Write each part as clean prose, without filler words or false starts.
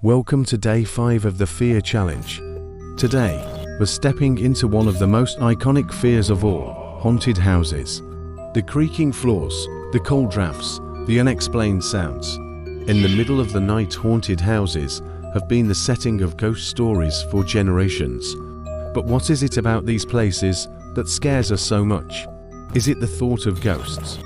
Welcome to day 5 of the Fear Challenge. Today, we're stepping into one of the most iconic fears of all, haunted houses. The creaking floors, the cold drafts, the unexplained sounds. In the middle of the night, haunted houses have been the setting of ghost stories for generations. But what is it about these places that scares us so much? Is it the thought of ghosts?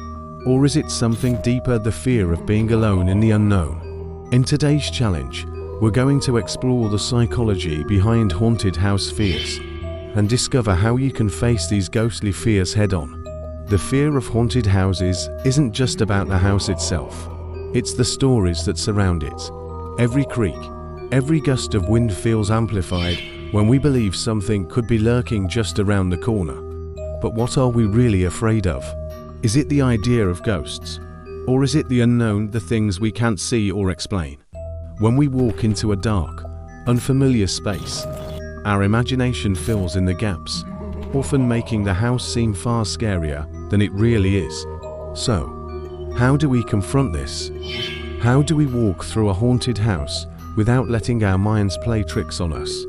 Or is it something deeper, the fear of being alone in the unknown? In today's challenge, we're going to explore the psychology behind haunted house fears and discover how you can face these ghostly fears head-on. The fear of haunted houses isn't just about the house itself. It's the stories that surround it. Every creak, every gust of wind feels amplified when we believe something could be lurking just around the corner. But what are we really afraid of? Is it the idea of ghosts? Or is it the unknown, the things we can't see or explain? When we walk into a dark, unfamiliar space, our imagination fills in the gaps, often making the house seem far scarier than it really is. So, how do we confront this? How do we walk through a haunted house without letting our minds play tricks on us?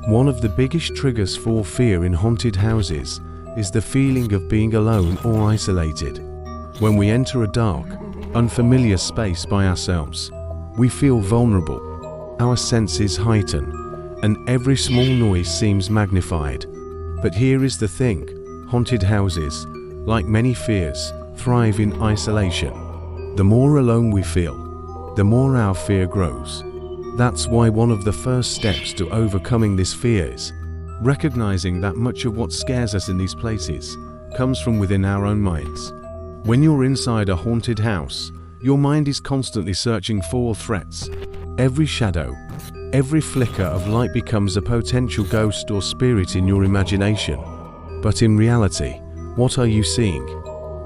One of the biggest triggers for fear in haunted houses is the feeling of being alone or isolated. When we enter a dark, unfamiliar space by ourselves, we feel vulnerable, our senses heighten, and every small noise seems magnified. But here is the thing, haunted houses, like many fears, thrive in isolation. The more alone we feel, the more our fear grows. That's why one of the first steps to overcoming this fear is recognizing that much of what scares us in these places comes from within our own minds. When you're inside a haunted house, your mind is constantly searching for threats. Every shadow, every flicker of light becomes a potential ghost or spirit in your imagination. But in reality, what are you seeing?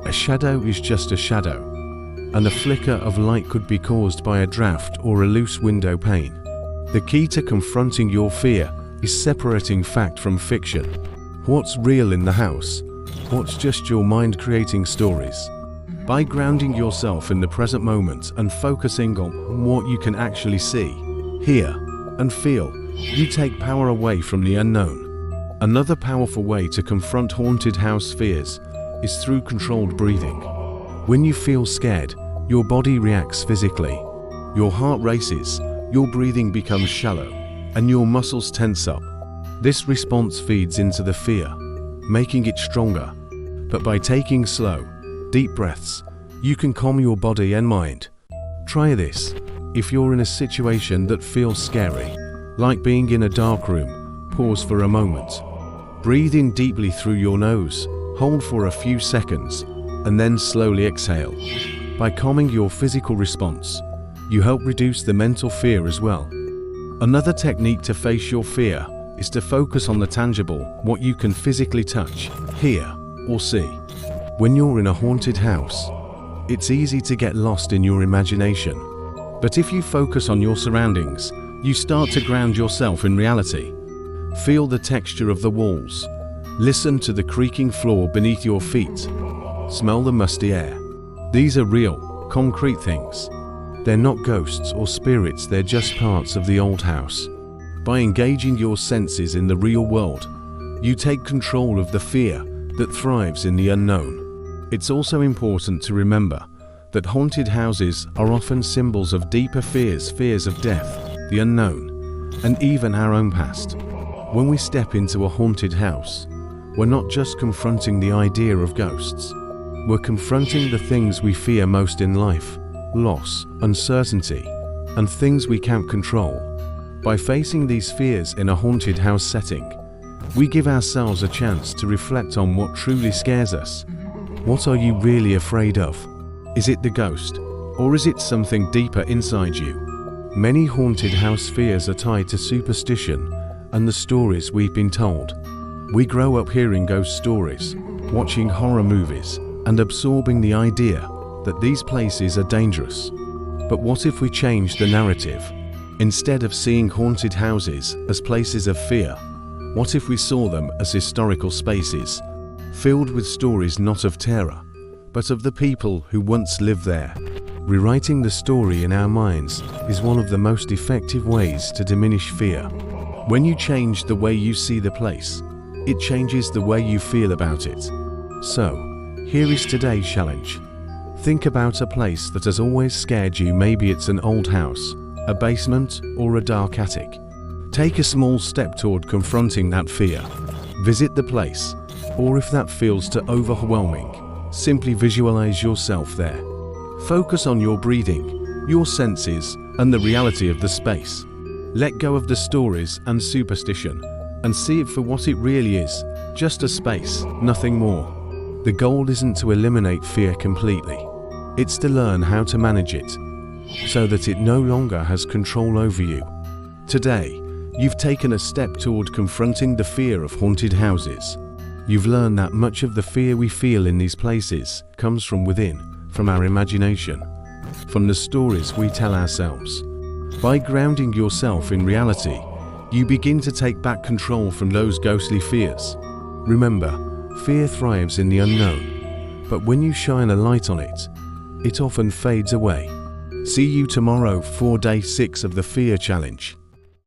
A shadow is just a shadow, and a flicker of light could be caused by a draft or a loose window pane. The key to confronting your fear is separating fact from fiction. What's real in the house? What's just your mind creating stories? By grounding yourself in the present moment and focusing on what you can actually see, hear, and feel, you take power away from the unknown. Another powerful way to confront haunted house fears is through controlled breathing. When you feel scared, your body reacts physically. Your heart races, your breathing becomes shallow, and your muscles tense up. This response feeds into the fear, making it stronger. But by taking slow, deep breaths, you can calm your body and mind. Try this. If you're in a situation that feels scary, like being in a dark room, pause for a moment. Breathe in deeply through your nose, hold for a few seconds, and then slowly exhale. By calming your physical response, you help reduce the mental fear as well. Another technique to face your fear is to focus on the tangible, what you can physically touch, hear, or see. When you're in a haunted house, it's easy to get lost in your imagination. But if you focus on your surroundings, you start to ground yourself in reality. Feel the texture of the walls. Listen to the creaking floor beneath your feet. Smell the musty air. These are real, concrete things. They're not ghosts or spirits, they're just parts of the old house. By engaging your senses in the real world, you take control of the fear that thrives in the unknown. It's also important to remember that haunted houses are often symbols of deeper fears, fears of death, the unknown, and even our own past. When we step into a haunted house, we're not just confronting the idea of ghosts, we're confronting the things we fear most in life: loss, uncertainty, and things we can't control. By facing these fears in a haunted house setting, we give ourselves a chance to reflect on what truly scares us. What are you really afraid of? Is it the ghost, or is it something deeper inside you? Many haunted house fears are tied to superstition and the stories we've been told. We grow up hearing ghost stories, watching horror movies, and absorbing the idea that these places are dangerous. But what if we change the narrative? Instead of seeing haunted houses as places of fear, what if we saw them as historical spaces, filled with stories not of terror, but of the people who once lived there? Rewriting the story in our minds is one of the most effective ways to diminish fear. When you change the way you see the place, it changes the way you feel about it. So, here is today's challenge. Think about a place that has always scared you. Maybe it's an old house, a basement, or a dark attic. Take a small step toward confronting that fear. Visit the place, or if that feels too overwhelming, simply visualize yourself there. Focus on your breathing, your senses, and the reality of the space. Let go of the stories and superstition, and see it for what it really is, just a space, nothing more. The goal isn't to eliminate fear completely. It's to learn how to manage it, so that it no longer has control over you. Today, you've taken a step toward confronting the fear of haunted houses. You've learned that much of the fear we feel in these places comes from within, from our imagination, from the stories we tell ourselves. By grounding yourself in reality, you begin to take back control from those ghostly fears. Remember, fear thrives in the unknown, but when you shine a light on it, it often fades away. See you tomorrow for day 6 of the Fear Challenge.